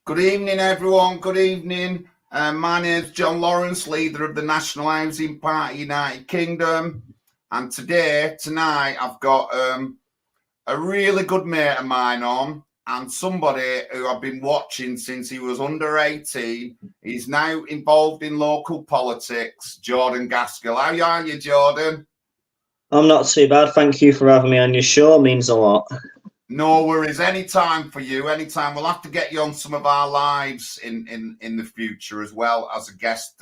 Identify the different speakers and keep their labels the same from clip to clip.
Speaker 1: Good evening, everyone. Good evening. My name's John Lawrence, leader of the National Housing Party, United Kingdom. And tonight, I've got a really good mate of mine on, and somebody who I've been watching since he was under 18. He's now involved in local politics, Jordan Gaskell. How are you, Jordan?
Speaker 2: I'm not too bad. Thank you for having me on your show. It means a lot.
Speaker 1: No worries. Anytime for you. Anytime. We'll have to get you on some of our lives in the future as well as a guest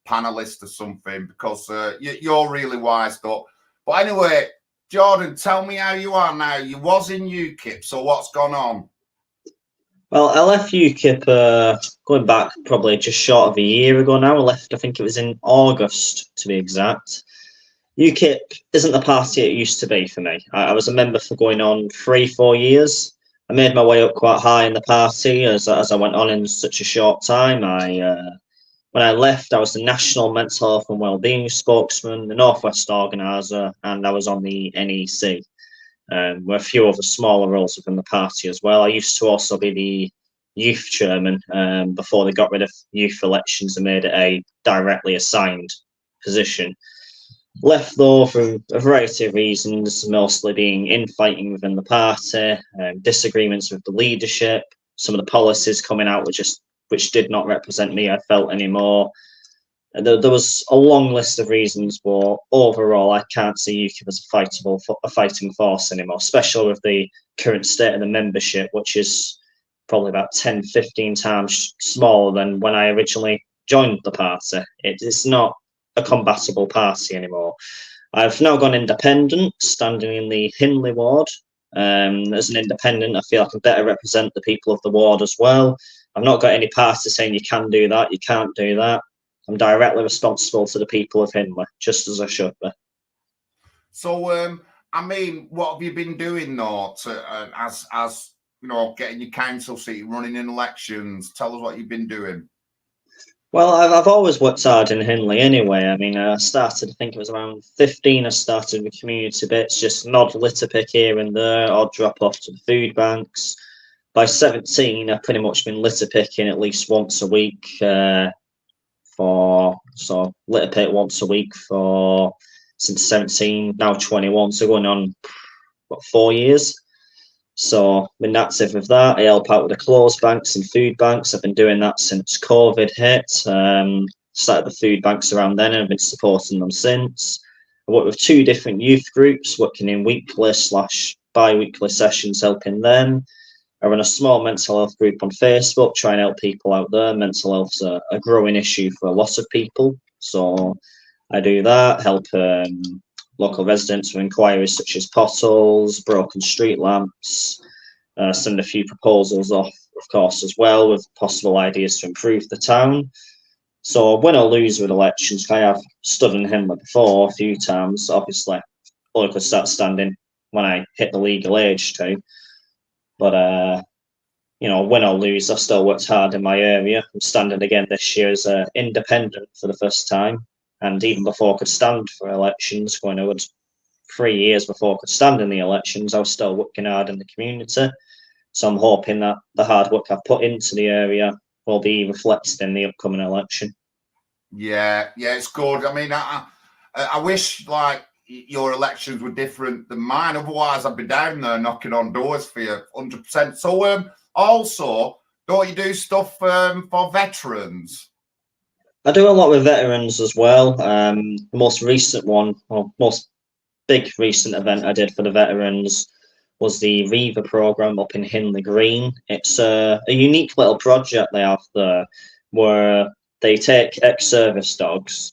Speaker 1: panelist or something, because you're really wised up. But anyway, Jordan, tell me how you are now. You was in UKIP, so what's gone on?
Speaker 2: Well, I left UKIP going back probably just short of a year ago now. I left, I think it was in August to be exact. UKIP isn't the party it used to be for me. I was a member for going on 3-4 years. I made my way up quite high in the party as I went on in such a short time. When I left, I was the National Mental Health and Wellbeing spokesman, the North West organiser, and I was on the NEC. With a few other smaller roles within the party as well. I used to also be the youth chairman before they got rid of youth elections and made it a directly assigned position. Left though for a variety of reasons, mostly being infighting within the party, disagreements with the leadership, some of the policies coming out which did not represent me, I felt, anymore. There was a long list of reasons, but overall, I can't see UKIP as a fighting force anymore, especially with the current state of the membership, which is probably about 10-15 times smaller than when I originally joined the party. It's not a combatable party anymore. I've now gone independent, standing in the Hindley ward. As an independent, I feel I can better represent the people of the ward as well. I've not got any party saying you can do that, you can't do that. I'm directly responsible to the people of Hindley, just as I should be.
Speaker 1: So, I mean, what have you been doing though, as you know, getting your council seat, running in elections? Tell us what you've been doing.
Speaker 2: Well, I've always worked hard in Hindley anyway. I mean, I started, I think it was around 15, I started with community bits, just an odd litter pick here and there, odd drop off to the food banks. By 17, I've pretty much been litter picking at least once a week, litter pick once a week since 17, now 21, so going on 4 years. So I've been active with that. I help out with the clothes banks and food banks. I've been doing that since COVID hit. Started the food banks around then and I've been supporting them since. I work with 2 different youth groups, working in weekly/bi-weekly sessions, helping them. I run a small mental health group on Facebook, try and help people out there. Mental health's a growing issue for a lot of people. So I do that, help local residents with inquiries such as potholes, broken street lamps, send a few proposals off, of course, as well, with possible ideas to improve the town. So win or lose with elections, I have stood in Hindley before a few times. Obviously, only could start standing when I hit the legal age too. But, win or lose, I've still worked hard in my area. I'm standing again this year as an independent for the first time. And even before I could stand for elections, going over 3 years before I could stand in the elections, I was still working hard in the community. So I'm hoping that the hard work I've put into the area will be reflected in the upcoming election.
Speaker 1: Yeah, it's good. I mean, I wish like your elections were different than mine. Otherwise, I'd be down there knocking on doors for you, 100%. So, also, don't you do stuff for veterans?
Speaker 2: I do a lot with veterans as well. The most recent one, or most big recent event I did for the veterans was the Reaver programme up in Hindley Green. It's a unique little project they have there where they take ex-service dogs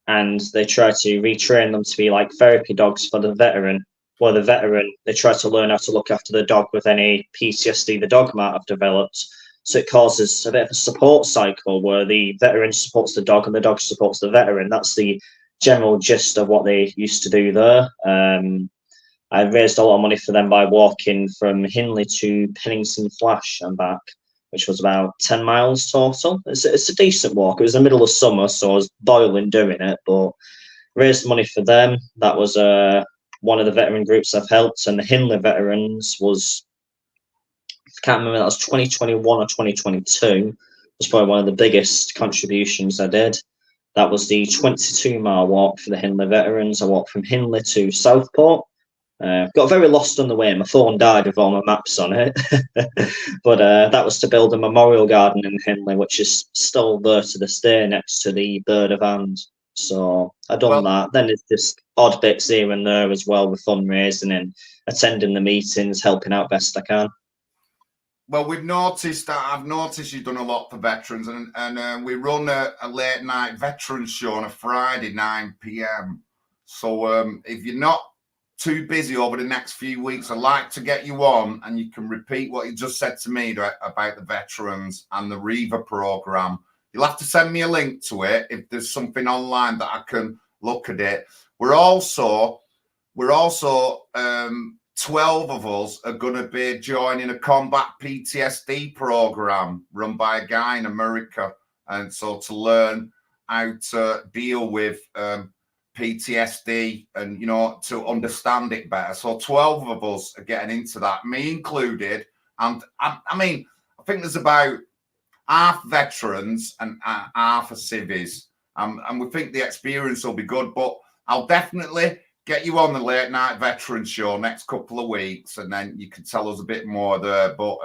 Speaker 2: and they try to retrain them to be like therapy dogs for the veteran. Where the veteran, they try to learn how to look after the dog with any PTSD the dog might have developed. So it causes a bit of a support cycle where the veteran supports the dog and the dog supports the veteran. That's the general gist of what they used to do there. I raised a lot of money for them by walking from Hindley to Pennington Flash and back, which was about 10 miles total. It's a decent walk. It was the middle of summer, so I was boiling doing it, but raised money for them. That was one of the veteran groups I've helped, and the Hindley veterans was can't remember, that was 2021 or 2022. It was probably one of the biggest contributions I did. That was the 22-mile walk for the Hindley veterans. I walked from Hindley to Southport. Got very lost on the way. My phone died with all my maps on it. But that was to build a memorial garden in Hindley, which is still there to this day next to the Bird of Hand. So I done that. Then it's just odd bits here and there as well with fundraising and attending the meetings, helping out best I can.
Speaker 1: Well, I've noticed you've done a lot for veterans, and we run a late night veterans show on a Friday, 9 p.m. So if you're not too busy over the next few weeks, I'd like to get you on and you can repeat what you just said to me about the veterans and the Reaver program. You'll have to send me a link to it if there's something online that I can look at it. We're also 12 of us are going to be joining a combat PTSD program run by a guy in America. And so to learn how to deal with PTSD and, to understand it better. So 12 of us are getting into that, me included. And I think there's about half veterans and half are civvies. And we think the experience will be good, but I'll definitely get you on the late night veteran show next couple of weeks, and then you can tell us a bit more there. But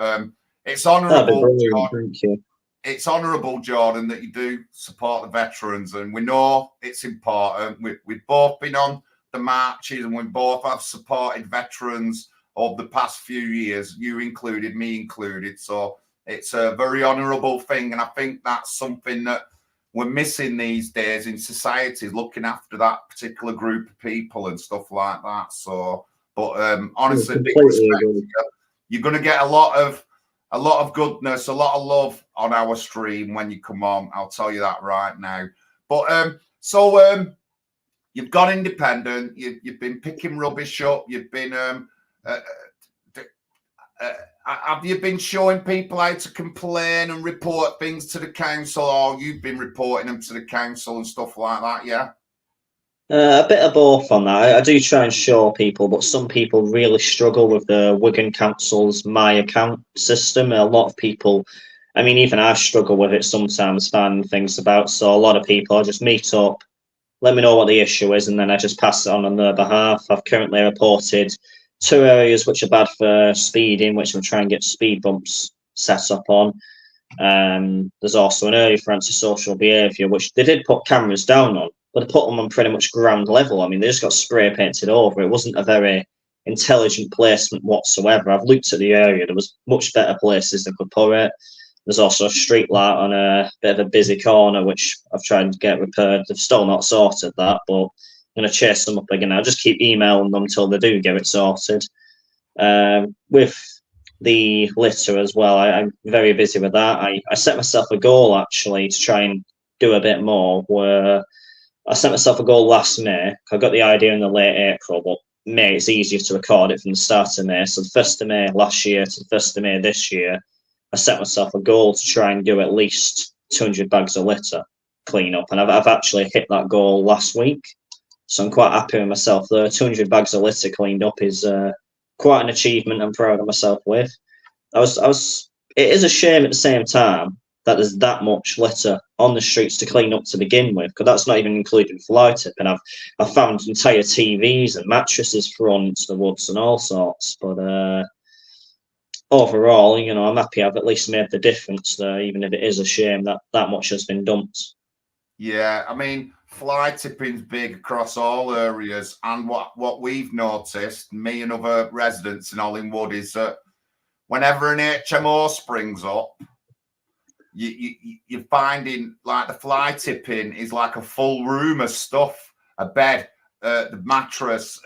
Speaker 1: it's honourable,
Speaker 2: thank you.
Speaker 1: It's honourable, Jordan, that you do support the veterans, and we know it's important. We've both been on the marches, and we both have supported veterans over the past few years, you included, me included. So it's a very honourable thing, and I think that's something that we're missing these days in society, looking after that particular group of people and stuff like that. So, but honestly, big respect to you. You're going to get a lot of goodness, a lot of love on our stream when you come on. I'll tell you that right now. But you've gone independent. You've been picking rubbish up. You've been have you been showing people how to complain and report things to the council, or you've been reporting them to the council and stuff like that? Yeah.
Speaker 2: A bit of both on that. I do try and show people, but some people really struggle with the Wigan Council's My Account system. A lot of people, even I struggle with it sometimes, finding things about. So a lot of people, I just meet up, let me know what the issue is, and then I just pass it on their behalf. I've currently reported 2 areas which are bad for speeding, which I'm trying to get speed bumps set up on. There's also an area for antisocial behaviour, which they did put cameras down on, but they put them on pretty much ground level. They just got spray painted over. It wasn't a very intelligent placement whatsoever. I've looked at the area. There was much better places they could put it. There's also a street light on a bit of a busy corner, which I've tried to get repaired. They've still not sorted that, but I'm going to chase them up again. I'll just keep emailing them until they do get it sorted. With the litter as well, I'm very busy with that. I set myself a goal, actually, to try and do a bit more, where I set myself a goal last May. I got the idea in the late April, but May, it's easier to record it from the start of May. So the 1st of May last year to the 1st of May this year, I set myself a goal to try and do at least 200 bags of litter clean up. And I've actually hit that goal last week. So I'm quite happy with myself there. 200 bags of litter cleaned up is quite an achievement I'm proud of myself with. It is a shame at the same time that there's that much litter on the streets to clean up to begin with, because that's not even including fly tipping. I've found entire TVs and mattresses thrown into the woods and all sorts. But overall, I'm happy I've at least made the difference there, even if it is a shame that that much has been dumped.
Speaker 1: Yeah, fly tipping's big across all areas, and what we've noticed, me and other residents in Hollingwood, is that whenever an HMO springs up, you're finding like the fly tipping is like a full room of stuff, a bed, the mattress,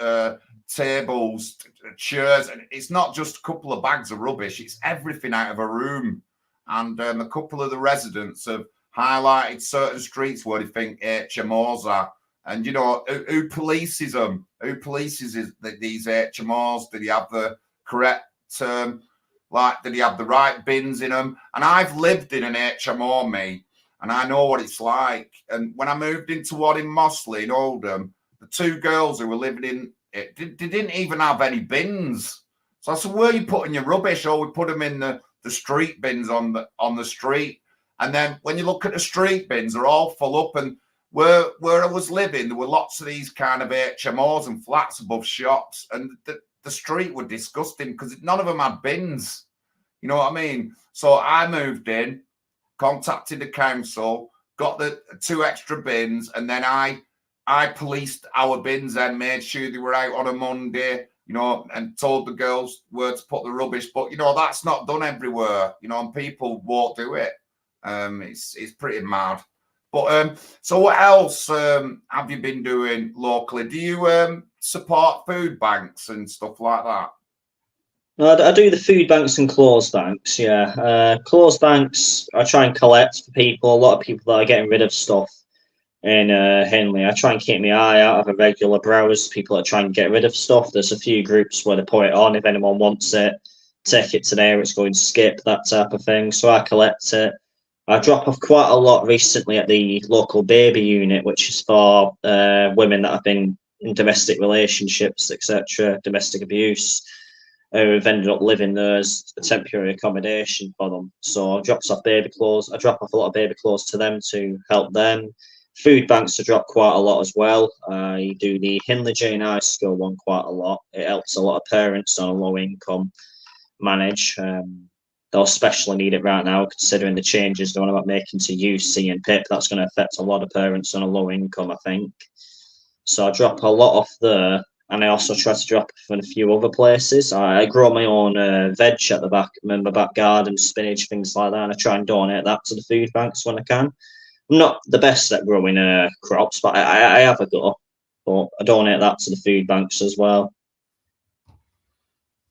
Speaker 1: tables, chairs, and it's not just a couple of bags of rubbish, it's everything out of a room. And a couple of the residents have highlighted certain streets where they think HMOs are, and who polices them? Who polices these HMOs? Do they have the correct do they have the right bins in them? And I've lived in an HMO, me, and I know what it's like. And when I moved into one in Mossley in Oldham, the 2 girls who were living in it, they didn't even have any bins. So I said, where are you putting your rubbish? Oh, we put them in the street bins on the street. And then when you look at the street bins, they're all full up. And where I was living, there were lots of these kind of HMOs and flats above shops. And the street were disgusting because none of them had bins. You know what I mean? So I moved in, contacted the council, got the 2 extra bins, and then I policed our bins and made sure they were out on a Monday, you know, and told the girls where to put the rubbish. But, you know, that's not done everywhere, you know, and people won't do it. It's pretty mad. But so what else have you been doing locally? Do you support food banks and stuff like that?
Speaker 2: I do the food banks and clothes banks, yeah. Clothes banks, I try and collect for people. A lot of people that are getting rid of stuff in Hindley. I try and keep my eye out of a regular browse. People that try and get rid of stuff. There's a few groups where they put it on. If anyone wants it, take it to there. It's going to skip, that type of thing. So I collect it. I drop off quite a lot recently at the local baby unit, which is for women that have been in domestic relationships, etc., domestic abuse, who've ended up living there as a temporary accommodation for them. So I drop off baby clothes. I drop off a lot of baby clothes to them to help them. Food banks I drop quite a lot as well. I do the Hindley Jane High School one quite a lot. It helps a lot of parents on a low income manage. They'll especially need it right now, considering the changes they're on about making to UC and PIP. That's going to affect a lot of parents on a low income, I think. So I drop a lot off there. And I also try to drop off in a few other places. I grow my own veg at the back, my back garden, spinach, things like that. And I try and donate that to the food banks when I can. I'm not the best at growing crops, but I have a go. But I donate that to the food banks as well.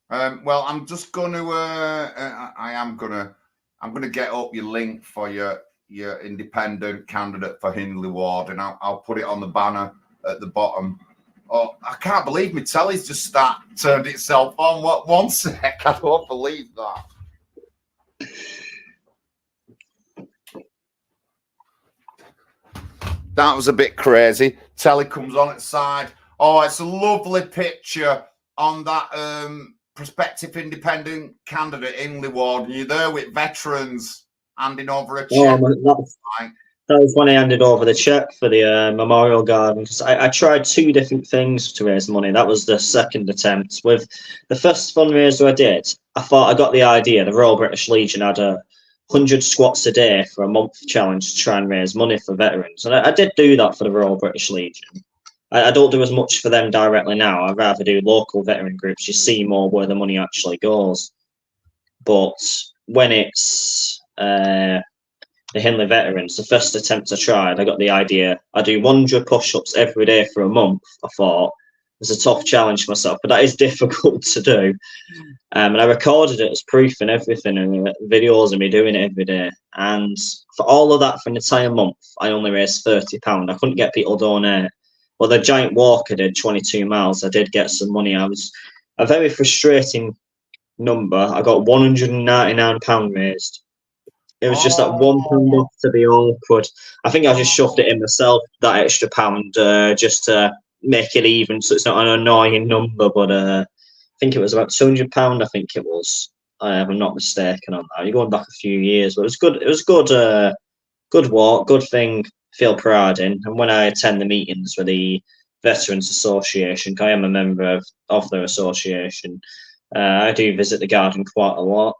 Speaker 1: Well, I'm just going to. I'm going to get up your link for your independent candidate for Hindley Ward, and I'll put it on the banner at the bottom. Oh, I can't believe my telly's just turned itself on. What? One sec. I don't believe that. That was a bit crazy. Telly comes on its side. Oh, it's a lovely picture on that prospective independent candidate, Hindley Ward. And you're there with veterans handing over a check.
Speaker 2: That was when I handed over the check for the memorial garden. I tried 2 different things to raise money. That was the second attempt. With the first fundraiser I did, I thought I got the idea. The Royal British Legion had 100 squats a day for a month challenge to try and raise money for veterans. And I did do that for the Royal British Legion. I don't do as much for them directly now. I'd rather do local veteran groups. You see more where the money actually goes. But when it's the Hindley veterans, the first attempt I tried, I got the idea. I do 100 push-ups every day for a month. I thought it was a tough challenge for myself, but that is difficult to do. And I recorded it as proof and everything, and videos of me doing it every day. And for all of that, for an entire month, I only raised £30. I couldn't get people to donate. Well, the giant walk I did, 22 miles, I did get some money. I was a very frustrating number. I got £199 raised. It was just that £1 off to be awkward. I think I just shoved it in myself, that extra pound, just to make it even, so it's not an annoying number. But I think it was about £200. I think it was. If I'm not mistaken on that. You're going back a few years, but it was good. It was good. Good walk, good thing. Feel pride in. And when I attend the meetings with the Veterans Association, I am a member of their association. I do visit the garden quite a lot.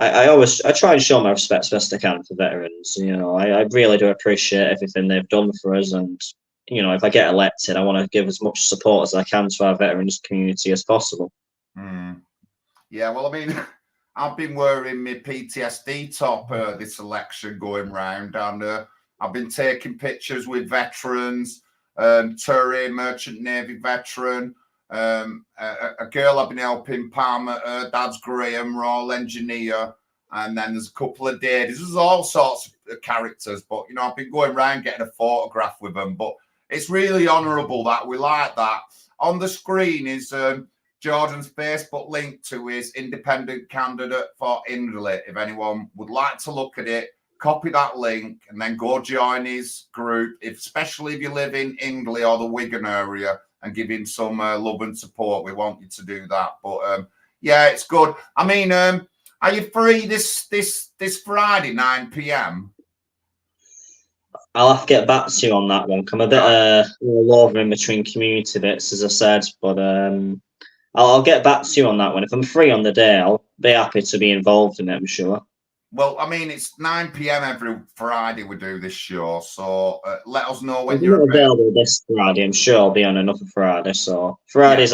Speaker 2: I try and show my respect as best I can for veterans. You know, I really do appreciate everything they've done for us, and you know, if I get elected, I want to give as much support as I can to our veterans community as possible.
Speaker 1: Yeah, well, I mean, I've been wearing my PTSD top this election going round, and I've been taking pictures with veterans, Turin, Merchant Navy veteran, a girl I've been helping, Palmer, her dad's Graham, Royal Engineer, and then there's a couple of ladies. There's all sorts of characters, but, you know, I've been going around getting a photograph with them, but it's really honourable that we like that. On the screen is Jordan's Facebook link to his independent candidate for Hindley. If anyone would like to look at it, copy that link and then go join his group, especially if you live in Hindley or the Wigan area, and give him some love and support. We want you to do that. But Yeah, it's good. I mean, are you free this Friday, 9 p.m.?
Speaker 2: I'll have to get back to you on that one. I'm a bit all over in between community bits, as I said, but I'll get back to you on that one. If I'm free on the day, I'll be happy to be involved in it, I'm sure.
Speaker 1: Well, I mean, it's 9 p.m. every Friday we do this show, so let us know when
Speaker 2: I'm
Speaker 1: you're
Speaker 2: not
Speaker 1: available.
Speaker 2: available this Friday. I'm sure I'll be on another Friday. So Fridays,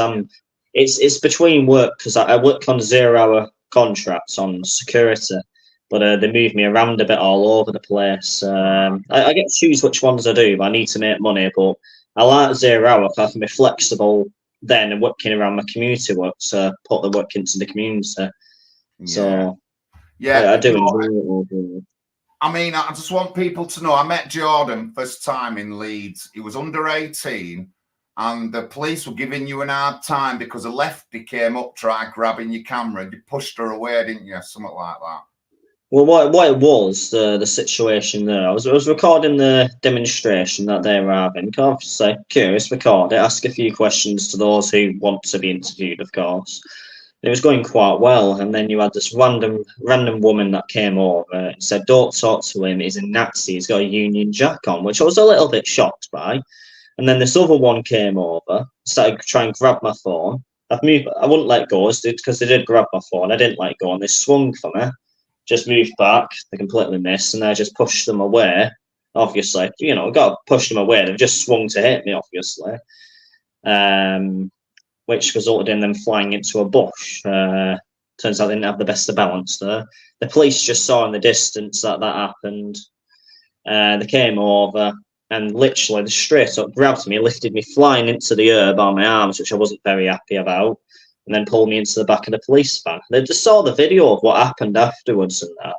Speaker 2: it's between work because I work on 0-hour contracts on security, but they move me around a bit all over the place. I get to choose which ones I do, but I need to make money. But I like 0-hour because I can be flexible then and working around my community work to put the work into the community. So I do enjoy it.
Speaker 1: I mean, I just want people to know I met Jordan first time in Leeds. He was under 18 and the police were giving you an hard time because a lefty came up, tried grabbing your camera and you pushed her away, didn't you? Something like that.
Speaker 2: Well, what it was, the situation there, I was recording the demonstration that they were having. Obviously, curious, record it, ask a few questions to those who want to be interviewed, of course. It was going quite well, and then you had this random woman that came over and said, "Don't talk to him. He's a Nazi. He's got a Union Jack on," which I was a little bit shocked by. And then this other one came over, started trying to grab my phone. I wouldn't let go because they did grab my phone. I didn't let go, and they swung for me. Just moved back. They completely missed, and I just pushed them away. Obviously, got to push them away. They've just swung to hit me, obviously. Which resulted in them flying into a bush. Turns out they didn't have the best of balance there. The police just saw in the distance that happened. They came over and literally straight up grabbed me, lifted me flying into the air by my arms, which I wasn't very happy about, and then pulled me into the back of the police van. They just saw the video of what happened afterwards and that.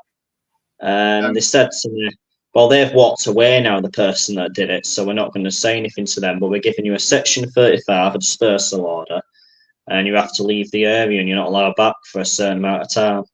Speaker 2: And they said to me, "Well, they've walked away now, the person that did it, so we're not going to say anything to them, but we're giving you a Section 35, a dispersal order, and you have to leave the area and you're not allowed back for a certain amount of time."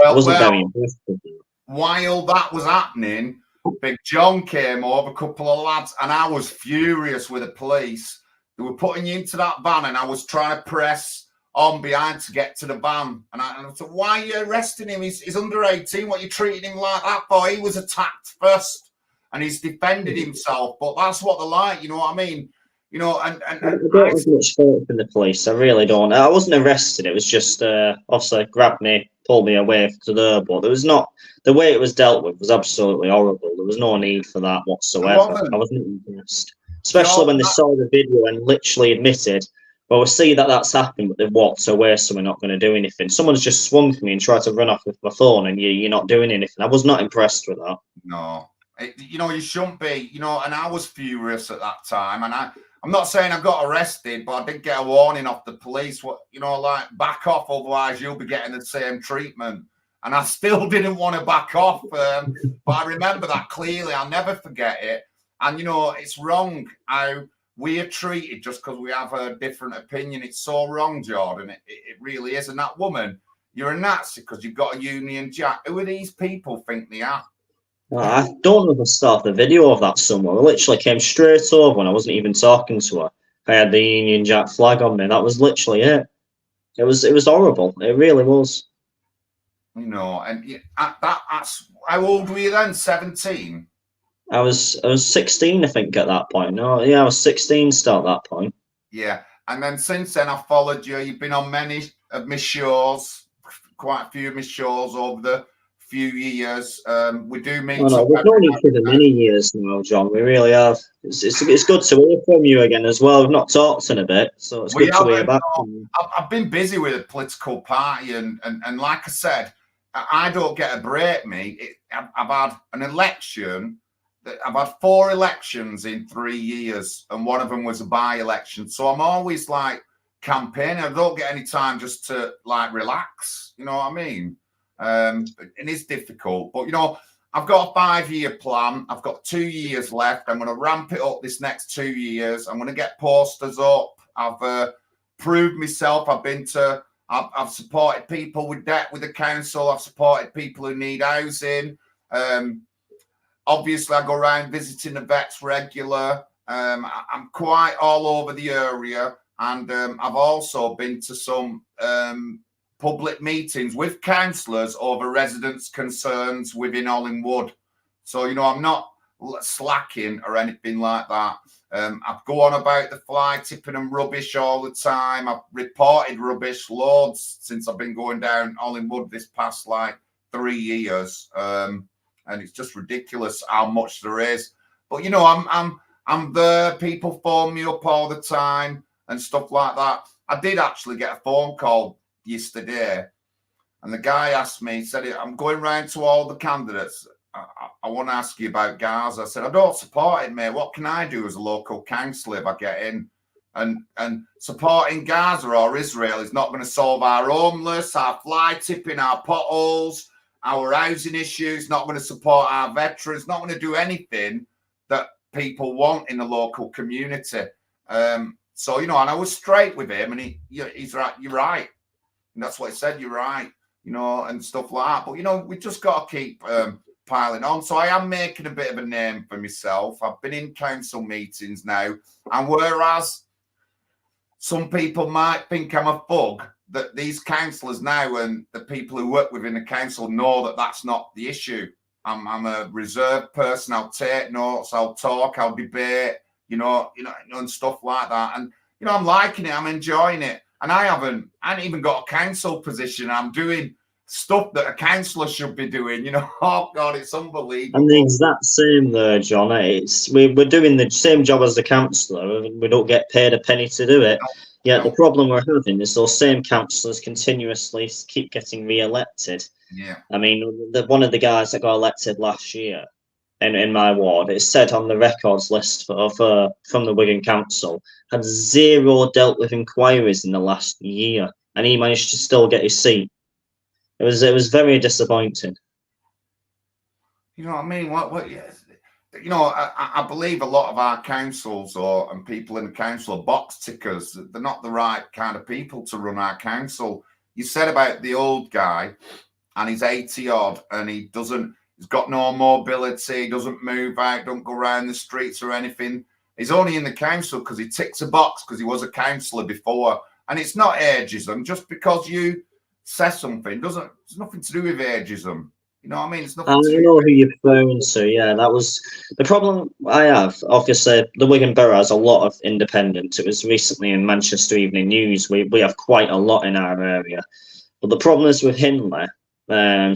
Speaker 2: I wasn't very impressed with it.
Speaker 1: While that was happening, Big John came over, a couple of lads, and I was furious with the police. They were putting you into that van, and I was trying to press on behind to get to the van. And I said, "Why are you arresting him? He's under 18. What are you treating him like that for? He was attacked first, and he's defended himself." But that's what they're like, you know what I mean? I don't
Speaker 2: have much faith in the police. I really don't. I wasn't arrested. It was just obviously grabbed me, pulled me away to there. But there was not the way it was dealt with was absolutely horrible. There was no need for that whatsoever. I wasn't impressed, especially when they saw the video and literally admitted, "Well, we see that that's happened, but they've walked away, so we're not going to do anything." Someone's just swung for me and tried to run off with my phone, and you're not doing anything. I was not impressed with that.
Speaker 1: No, you shouldn't be. And I was furious at that time, and I'm not saying I got arrested, but I did get a warning off the police. Back off, otherwise you'll be getting the same treatment. And I still didn't want to back off. But I remember that clearly. I'll never forget it. And, it's wrong how we are treated just because we have a different opinion. It's so wrong, Jordan. It really is. And that woman, you're a Nazi because you've got a Union Jack. Who are these people think they are?
Speaker 2: I don't know if I saw the video of that somewhere. I literally came straight over when I wasn't even talking to her. I had the Union Jack flag on me. That was literally it. It was horrible. It really was.
Speaker 1: And that's how old were you then? 17.
Speaker 2: I was 16, I think, at that point. No, yeah, I was 16 still at that point.
Speaker 1: Yeah, and then since then I've followed you. You've been on many of my shows, quite a few of my shows over the few years. We do meet.
Speaker 2: We've known each other many years now, John. We really have. It's good to hear from you again as well. We've not talked in a bit, so it's good to hear back from you.
Speaker 1: I've been busy with a political party, and like I said, I don't get a break, mate. I've had an election. I've had 4 elections in 3 years, and one of them was a by-election. So I'm always campaigning. I don't get any time just to relax. You know what I mean? It is difficult, but I've got a 5-year plan. I've got 2 years left. I'm going to ramp it up this next 2 years. I'm going to get posters up. I've proved myself. I've supported people with debt with the council. I've supported people who need housing. Obviously, I go around visiting the vets regular. I'm quite all over the area. and I've also been to some public meetings with councillors over residents' concerns within Hollingwood. So, you know, I'm not slacking or anything like that. I go on about the fly tipping and rubbish all the time. I've reported rubbish loads since I've been going down Hollingwood this past 3 years, and it's just ridiculous how much there is. But you know, I'm there. People phone me up all the time and stuff like that. I did actually get a phone call yesterday, and the guy asked me, he said, I'm going round to all the candidates. I want to ask you about Gaza. I said, I don't support it, mate. What can I do as a local councillor if I get in? And supporting Gaza or Israel is not going to solve our homeless, our fly tipping, our potholes, our housing issues, not going to support our veterans, not going to do anything that people want in the local community. So, you know, and I was straight with him, and he's right. You're right. And that's what he said. You're right, you know, and stuff like that. But, you know, we just got to keep piling on. So I am making a bit of a name for myself. I've been in council meetings now, and whereas some people might think I'm a thug, that these councillors now and the people who work within the council know that that's not the issue. I'm a reserved person. I'll take notes, I'll talk, I'll debate, you know, and stuff like that. And you know, I'm liking it, I'm enjoying it. And I haven't even got a council position. I'm doing stuff that a councillor should be doing, you know. Oh God, it's unbelievable.
Speaker 2: And the exact same there, John. We're doing the same job as the councillor, and we don't get paid a penny to do it. Yet the problem we're having is those same councillors continuously keep getting re-elected.
Speaker 1: Yeah.
Speaker 2: I mean, one of the guys that got elected last year in my ward, it said on the records list from the Wigan Council, had 0 dealt with inquiries in the last year, and he managed to still get his seat. It was very disappointing.
Speaker 1: You know what I mean? What? Yes. You know, I believe a lot of our councils and people in the council are box tickers. They're not the right kind of people to run our council. You said about the old guy, and he's 80 odd, and he's got no mobility, doesn't move out, don't go around the streets or anything. He's only in the council because he ticks a box because he was a councillor before. And it's not ageism. Just because you say something it's nothing to do with ageism. You know what I mean? It's nothing.
Speaker 2: I know who you're referring to. Yeah, that was the problem I have. Obviously, the Wigan Borough has a lot of independents. It was recently in Manchester Evening News. We have quite a lot in our area. But the problem is with Hindley,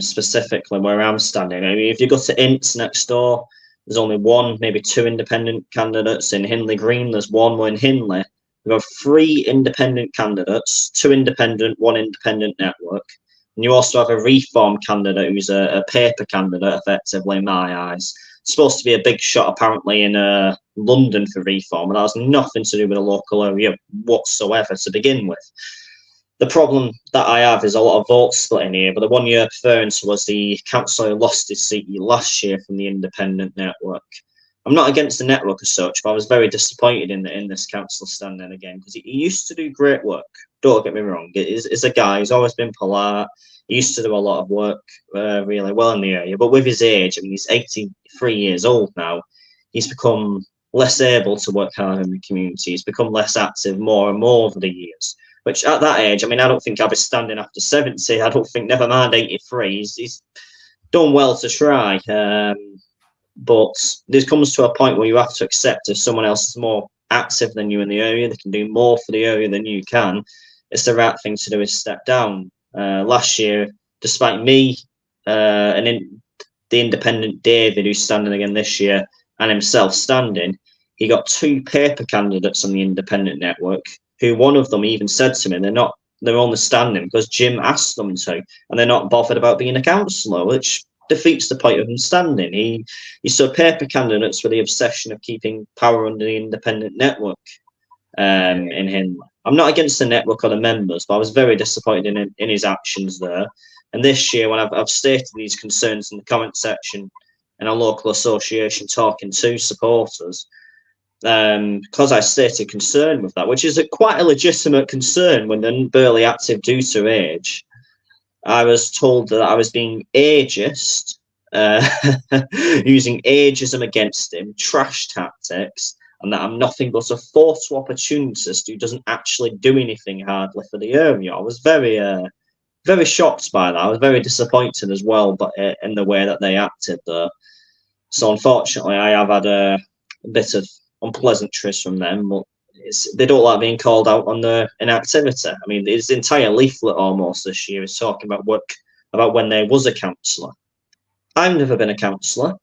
Speaker 2: specifically where I'm standing. I mean, if you go to Ince next door, there's only 1, maybe 2 independent candidates. In Hindley Green, there's 1. We're in Hindley. We've got 3 independent candidates, 2 independent, 1 independent network. And you also have a reform candidate who's a paper candidate, effectively, in my eyes. It's supposed to be a big shot, apparently, in London for reform, and that has nothing to do with the local area whatsoever to begin with. The problem that I have is a lot of votes splitting here, but the one you're referring to was the councillor who lost his seat last year from the independent network. I'm not against the network as such, but I was very disappointed in this council standing again, because he used to do great work. Don't get me wrong. He's a guy who's always been polite. He used to do a lot of work really well in the area. But with his age, I mean, he's 83 years old now. He's become less able to work hard in the community. He's become less active more and more over the years. Which at that age, I mean, I don't think I'll be standing after 70. I don't think, never mind 83. He's done well to try. But this comes to a point where you have to accept if someone else is more active than you in the area, they can do more for the area than you can, it's the right thing to do is step down. Last year, despite me the independent David, who's standing again this year, and himself standing, he got 2 paper candidates on the independent network, who one of them even said to me, they're only standing because Jim asked them to, and they're not bothered about being a councillor, which defeats the point of him standing. He saw paper candidates for the obsession of keeping power under the independent network in him. I'm not against the network or the members, but I was very disappointed in his actions there. And this year, when I've stated these concerns in the comment section in a local association talking to supporters, because I stated concern with that, which is quite a legitimate concern when they're barely active due to age, I was told that I was being ageist, using ageism against him, trash tactics, and that I'm nothing but a photo opportunist who doesn't actually do anything hardly for the area. I was very, very shocked by that. I was very disappointed as well, but in the way that they acted there. So unfortunately, I have had a bit of unpleasantries from them, but they don't like being called out on their inactivity. I mean, his entire leaflet almost this year is talking about when there was a councillor. I've never been a councillor.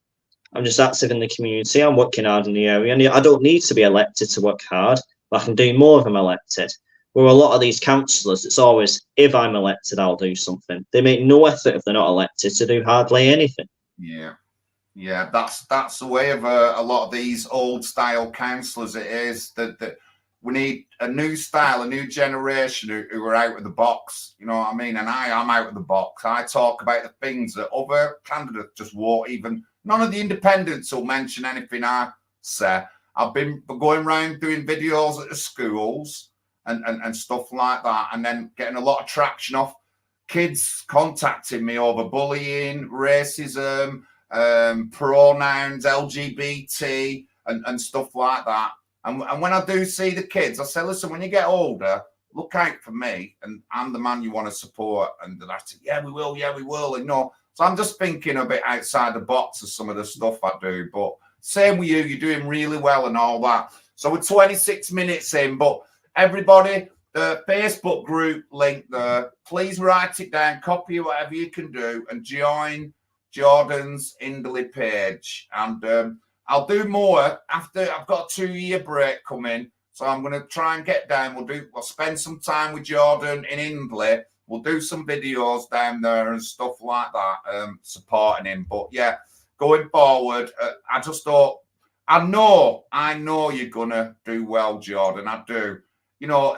Speaker 2: I'm just active in the community. I'm working hard in the area, and I don't need to be elected to work hard, but I can do more if I'm elected. Where a lot of these councillors, it's always, if I'm elected, I'll do something. They make no effort if they're not elected to do hardly anything.
Speaker 1: Yeah. Yeah, that's the way of a lot of these old style councillors. It is that we need a new style, a new generation who are out of the box. You know what I mean? And I am out of the box. I talk about the things that other candidates just won't even. None of the independents will mention anything I say. I've been going around doing videos at the schools and stuff like that, and then getting a lot of traction off kids contacting me over bullying, racism, pronouns, LGBT, and stuff like that. And when I do see the kids, I say, listen, when you get older, look out for me, and I'm the man you want to support. And I say, yeah, we will. And no, so I'm just thinking a bit outside the box of some of the stuff I do. But same with you, you're doing really well and all that. So we're 26 minutes in, but everybody, the Facebook group link there, please write it down, copy whatever you can do, and join Jordan's Hindley page. And I'll do more after. I've got a 2-year break coming, so I'm going to try and get down. We'll spend some time with Jordan in Hindley. We'll do some videos down there and stuff like that, supporting him. But yeah, going forward, I just thought, I know you're going to do well, Jordan. I do. You know,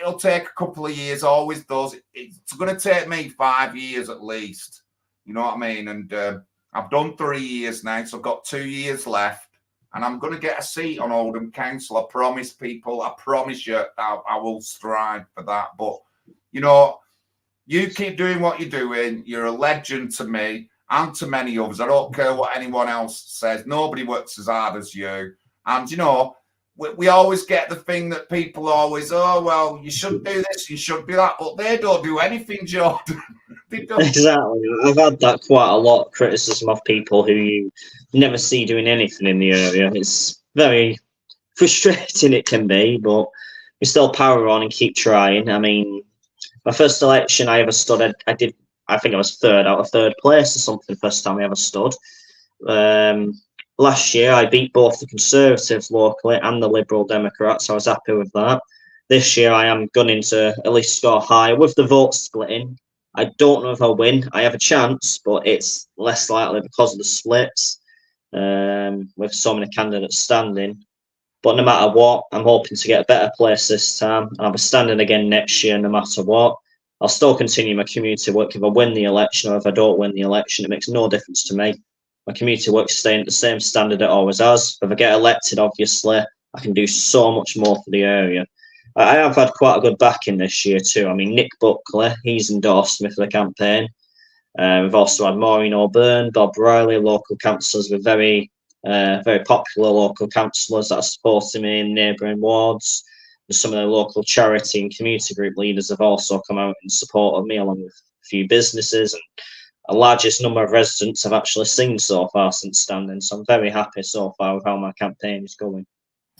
Speaker 1: it'll take a couple of years, always does. It's going to take me 5 years at least. You know what I mean? And I've done 3 years now, so I've got 2 years left. And I'm going to get a seat on Oldham Council. I promise people, I promise you, I will strive for that. But, you know, you keep doing what you're doing. You're a legend to me and to many others. I don't care what anyone else says. Nobody works as hard as you. And, you know, we always get the thing that people always, oh, well, you should do this, you should do that. But they don't do anything, Jordan.
Speaker 2: Exactly. I've had that quite a lot, criticism of people who you never see doing anything in the area. It's very frustrating, it can be, but we still power on and keep trying. I mean, my first election I ever stood, I think I was third out of third place or something, first time I ever stood. Last year, I beat both the Conservatives locally and the Liberal Democrats. So I was happy with that. This year, I am gunning to at least score high. With the vote splitting, I don't know if I'll win. I have a chance, but it's less likely because of the splits, with so many candidates standing. But no matter what, I'm hoping to get a better place this time. I'll be standing again next year, no matter what. I'll still continue my community work if I win the election or if I don't win the election. It makes no difference to me. My community work's staying at the same standard it always has. If I get elected, obviously, I can do so much more for the area. I have had quite a good backing this year too. I mean, Nick Buckley, he's endorsed me for the campaign. We've also had Maureen O'Byrne, Bob Riley, local councillors with very popular local councillors that are supporting me in neighbouring wards. And some of the local charity and community group leaders have also come out in support of me, along with a few businesses, and a largest number of residents have actually seen so far since standing. So I'm very happy so far with how my campaign is going.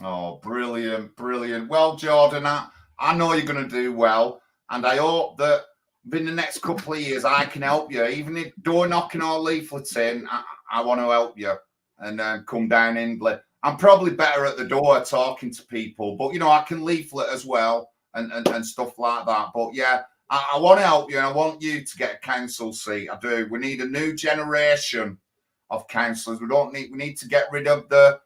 Speaker 1: Oh, brilliant, brilliant. Well, Jordan, I know you're going to do well, and I hope that in the next couple of years I can help you. Even if door knocking or leaflets in, I want to help you and come down Hindley. I'm probably better at the door talking to people, but, you know, I can leaflet as well and stuff like that. But, yeah, I want to help you, and I want you to get a council seat. I do. We need a new generation of councillors. We need to get rid of the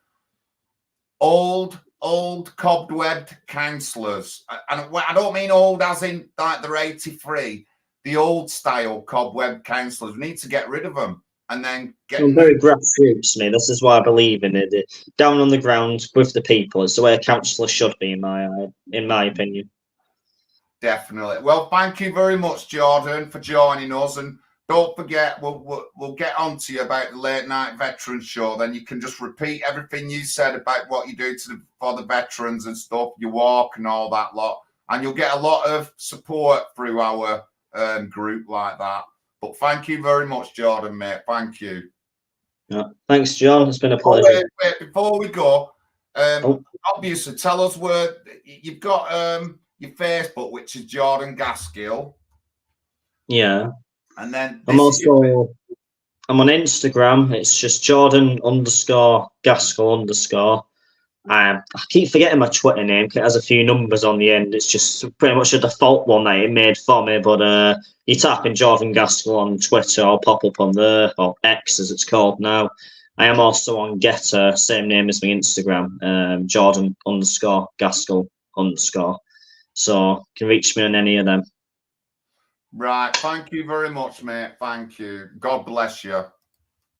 Speaker 1: old cobwebbed councillors. And I don't mean old as in like they're 83. The old style cobweb councillors. We need to get rid of them and then get.
Speaker 2: I'm very grassroots, me. This is why I believe in it. Down on the ground with the people. It's the way a councillor should be, in my opinion.
Speaker 1: Definitely. Well, thank you very much, Jordan, for joining us. And don't forget, we'll get on to you about the late night veterans show. Then you can just repeat everything you said about what you do for the veterans and stuff, your walk and all that lot. And you'll get a lot of support through our group like that. But thank you very much, Jordan, mate. Thank you.
Speaker 2: Yeah. Thanks, John. It's been a pleasure.
Speaker 1: Wait, before we go, obviously, tell us where you've got your Facebook, which is Jordan Gaskell.
Speaker 2: Yeah.
Speaker 1: And then
Speaker 2: I'm on Instagram. It's just Jordan_Gaskell_. I keep forgetting my Twitter name because it has a few numbers on the end. It's just pretty much a default one that it made for me. But you type in Jordan Gaskell on Twitter, I'll pop up on there, or X as it's called now. I am also on GETTR, same name as my Instagram, Jordan_Gaskell_. So you can reach me on any of them.
Speaker 1: Right. Thank you very much, mate. Thank you. God bless you.